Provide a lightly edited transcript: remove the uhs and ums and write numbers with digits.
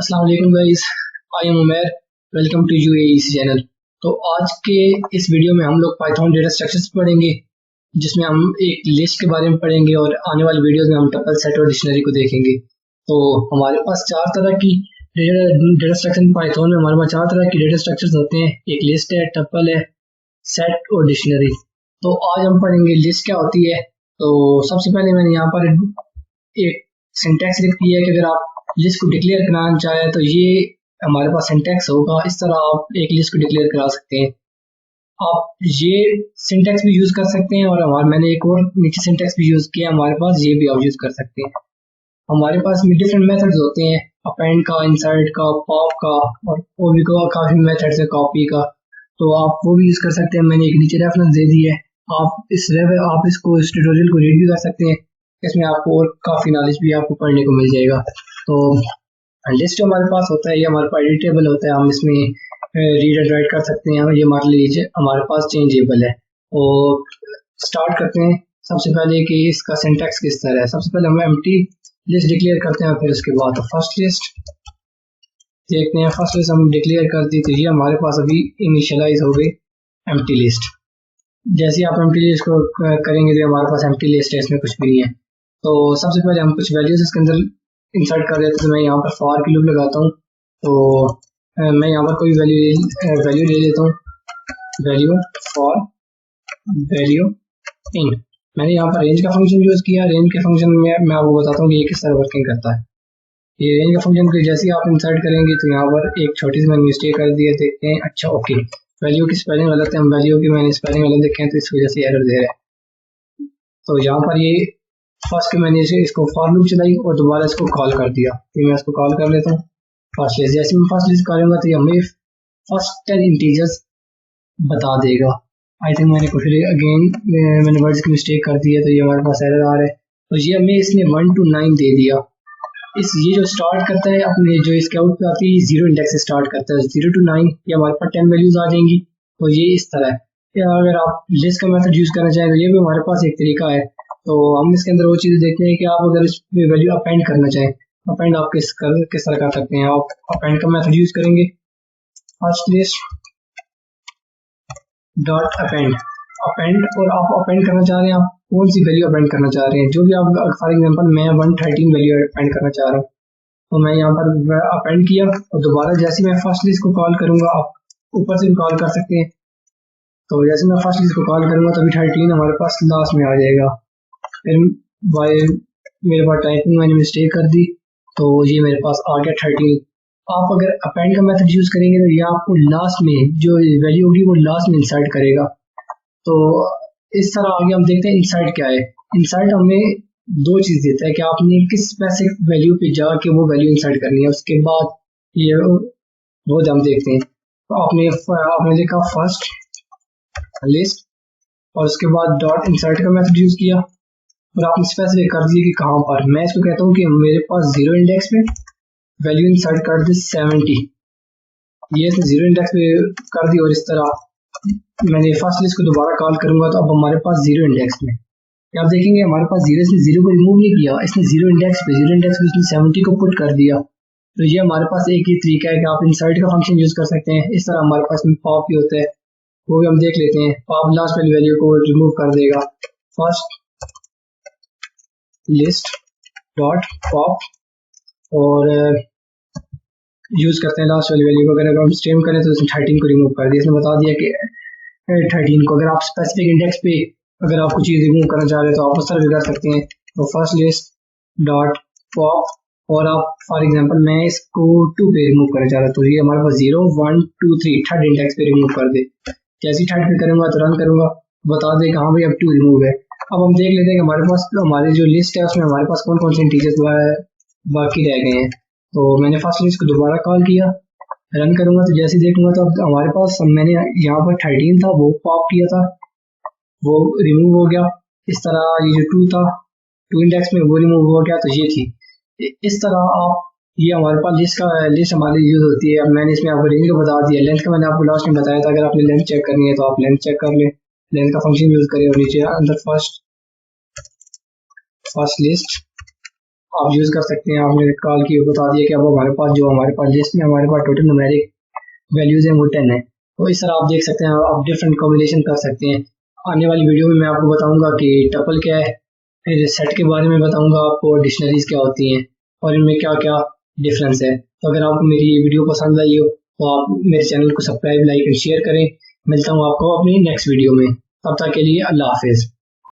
अस्सलाम वालेकुम guys, I am Umair. Welcome to UAE channel. तो आज के इस वीडियो में हम लोग पाइथन डेटा स्ट्रक्चर्स पढ़ेंगे, जिसमें हम एक लिस्ट के बारे में पढ़ेंगे और आने वाले वीडियोस में हम टपल, सेट और डिक्शनरी को देखेंगे। तो हमारे पास चार तरह की डेटा स्ट्रक्चर पाइथन में हमारे पास चार तरह की डेटा स्ट्रक्चर्स होते हैं। एक लिस्ट है, टपल है, सेट और डिक्शनरी। तो आज हम पढ़ेंगे लिस्ट क्या होती है। तो सबसे पहले मैंने यहाँ पर एक सिंटैक्स लिख दिया है कि अगर आप लिस्ट को डिक्लेयर कराना चाहें तो ये हमारे पास सिंटैक्स होगा। इस तरह आप एक लिस्ट को डिक्लेयर करा सकते हैं। आप ये सिंटैक्स भी यूज़ कर सकते हैं और मैंने एक और नीचे सिंटैक्स भी यूज़ किया हमारे पास, ये भी आप यूज़ कर सकते हैं। हमारे पास में डिफरेंट मेथड्स होते हैं, अपेंड का, इंसर्ट का, पॉप का और भी काफ़ी मेथड्स है, कॉपी का। तो आप वो भी यूज़ कर सकते हैं। मैंने एक नीचे रेफरेंस दे दी है, आप इसको इस ट्यूटोरियल को रीड भी कर सकते हैं। इसमें आपको और काफ़ी नॉलेज भी आपको पढ़ने को मिल जाएगा। तो लिस्ट जो हमारे पास होता है ये हमारे पास एडिटेबल होता है, हम इसमें रीड एंड राइट कर सकते हैं। ये मान लीजिए हमारे पास चेंजेबल है। और स्टार्ट करते हैं सबसे पहले कि इसका सिंटैक्स किस तरह है। सबसे पहले हम एम्प्टी लिस्ट डिक्लेयर करते हैं, फिर उसके बाद फर्स्ट लिस्ट देखते हैं। फर्स्ट लिस्ट हम डिक्लेयर कर दी तो ये हमारे पास अभी इनिशियलाइज हो गई एम्प्टी लिस्ट। जैसे आप एम्प्टी लिस्ट को करेंगे तो हमारे पास एम्प्टी लिस्ट है, इसमें कुछ भी नहीं है। तो सबसे पहले हम कुछ वैल्यूज इसके अंदर इंसर्ट कर देते हैं। तो मैं यहाँ पर फॉर की लूप लगाता हूँ। तो मैं यहाँ पर कोई वैल्यू ले लेता हूँ, वैल्यू फॉर वैल्यू इन। मैंने यहाँ पर रेंज का फंक्शन यूज़ किया। रेंज के फंक्शन में मैं आपको बताता हूँ कि ये किस तरह वर्किंग करता है। ये रेंज का फंक्शन को जैसे ही आप इंसर्ट करेंगे तो यहाँ पर एक छोटी सी मैंने मिस्टेक कर दी है, देखते हैं। अच्छा ओके, वैल्यू की स्पेलिंग गलत है, हम वैल्यू की मैंने स्पेलिंग गलत देखे हैं तो इस वजह से एरर दे रहा है। तो यहाँ पर ये फर्स्ट मैंने इसको फॉर लूप चलाई और दोबारा इसको कॉल कर दिया। तो मैं इसको कॉल कर लेता हूँ फर्स्ट लिस्ट। जैसे मैं फर्स्ट लिस्ट करूँगा तो ये हमें फर्स्ट 10 इंटीजर्स बता देगा। आई थिंक मैंने कुछ अगेन मैंने वर्ड्स की मिस्टेक कर दी है, तो ये हमारे पास एरर आ रहा है। तो ये हमें इसने 1 to 9 दे दिया। ये जो स्टार्ट करता है अपने, जो इसके आउट पे आती है 0 इंडेक्स से स्टार्ट करता है, 0 to 9 ये हमारे पास 10 वैल्यूज आ जाएंगी। तो ये इस तरह है। या अगर आप लिस्ट का मेथड यूज़ करना चाहें तो ये भी हमारे पास एक तरीका है। तो हम इसके अंदर वो चीज़ देखते हैं कि आप अगर इस वैल्यू अपेंड करना चाहें, अपेंड आप किस तरह कर सकते हैं। आप अपेंड का मेथड यूज़ करेंगे, first list dot append append. और आप अपेंड करना चाह रहे हैं, आप कौन सी वैल्यू अपेंड करना चाह रहे हैं, जो भी आप, फॉर एग्जांपल मैं 113 वैल्यू अपेंड करना चाह रहा हूँ। तो मैं यहाँ पर अपेंड किया और दोबारा जैसे मैं फर्स्ट लिस्ट को कॉल करूँगा, आप ऊपर से भी कॉल कर सकते हैं। तो जैसे मैं फर्स्ट लिस्ट को कॉल करूँगा तो अभी 13 हमारे पास लास्ट में आ जाएगा। फिर बाय मेरे पास टाइपिंग मैंने मिस्टेक कर दी तो ये मेरे पास आ गया 13। आप अगर अपेंड का मेथड यूज़ करेंगे तो ये आपको लास्ट में जो वैल्यू होगी वो लास्ट में इंसर्ट करेगा। तो इस तरह आगे हम देखते हैं इंसर्ट क्या है। इंसर्ट हमें दो चीज़ देता है कि आपने किस स्पेसिफिक वैल्यू पे जाके वो वैल्यू इंसर्ट करनी है। उसके बाद ये वो हम देखते हैं। तो आपने लिखा फर्स्ट लिस्ट और उसके बाद डॉट इंसर्ट का मेथड यूज़ किया और आपने स्पेसिफिक कर दिया कि कहाँ पर। मैं इसको कहता हूँ कि मेरे पास 0 इंडेक्स में वैल्यू इंसर्ट कर दी 70। ये 0 इंडेक्स पे कर दी और इस तरह मैंने फर्स्ट लिस्ट को दोबारा कॉल करूंगा तो अब हमारे पास 0 इंडेक्स में आप देखेंगे हमारे पास 0 से 0 को रिमूव नहीं किया, इसने 0 इंडेक्स पे इसने 70 को पुट कर दिया। तो ये हमारे पास एक ही तरीका है कि आप इंसर्ट का फंक्शन यूज़ कर सकते हैं। इस तरह हमारे पास पॉप भी होता है, वो भी हम देख लेते हैं। पॉप लास्ट वाली वैल्यू को रिमूव कर देगा। फर्स्ट लिस्ट डॉट पॉप और यूज़ करते हैं लास्ट वाली वैल्यू को। अगर हम स्ट्रीम करें तो उसने 13 को रिमूव कर दिया। इसने बता दिया कि 13 को, अगर आप स्पेसिफिक इंडेक्स पे अगर आप कुछ चीज़ रिमूव करना चाह रहे हैं तो आप उस तरह भी कर सकते हैं। तो फर्स्ट लिस्ट डॉट पॉप और आप फॉर एग्जांपल मैं इसको 2 पे रिमूव करना चाह रहा हूँ तो ये हमारे पास 0 1 2 3 थर्ड इंडेक्स पे रिमूव कर दे। जैसे थर्ड पे करूँगा तो रन करूँगा, बता दे कहाँ भाई अब 2 रिमूव है। अब हम देख लेते हैं कि हमारे पास हमारी जो लिस्ट है उसमें हमारे पास कौन कौन से इंटीजर्स बाकी रह गए हैं। तो मैंने फर्स्ट लिस्ट को दोबारा कॉल किया, रन करूँगा तो जैसे देखूंगा तो अब हमारे पास मैंने यहाँ पर 13 था वो पॉप किया था, वो रिमूव हो गया। इस तरह ये जो 2 था 2 इंडेक्स में वो रिमूव हो गया। तो ये थी इस तरह आप, ये हमारे पास लिस्ट हमारी यूज़ होती है। अब मैंने इसमें आपको रेंज बता दिया, लेंथ का मैंने आपको लास्ट में बताया था। अगर आपने लेंथ चेक करनी है तो आप लेंथ चेक कर लें, लेंथ का फंक्शन यूज़ करें और नीचे अंदर फर्स्ट लिस्ट आप यूज़ कर सकते हैं। आपने कॉल की बता दिया कि अब हमारे पास लिस्ट में हमारे पास टोटल न्यूमेरिक वैल्यूज़ हैं वो 10 है। तो इस तरह आप देख सकते हैं, आप डिफरेंट कॉम्बिनेशन कर सकते हैं। आने वाली वीडियो में मैं आपको बताऊंगा कि टपल क्या है, फिर सेट के बारे में बताऊंगा आपको, डिक्शनरीज क्या होती हैं और इनमें क्या क्या डिफरेंस है। तो अगर आपको मेरी ये वीडियो पसंद आई हो तो आप मेरे चैनल को सब्सक्राइब, लाइक एंड शेयर करें। मिलता हूँ आपको अपनी नेक्स्ट वीडियो में, तब तक के लिए अल्लाह हाफिज़।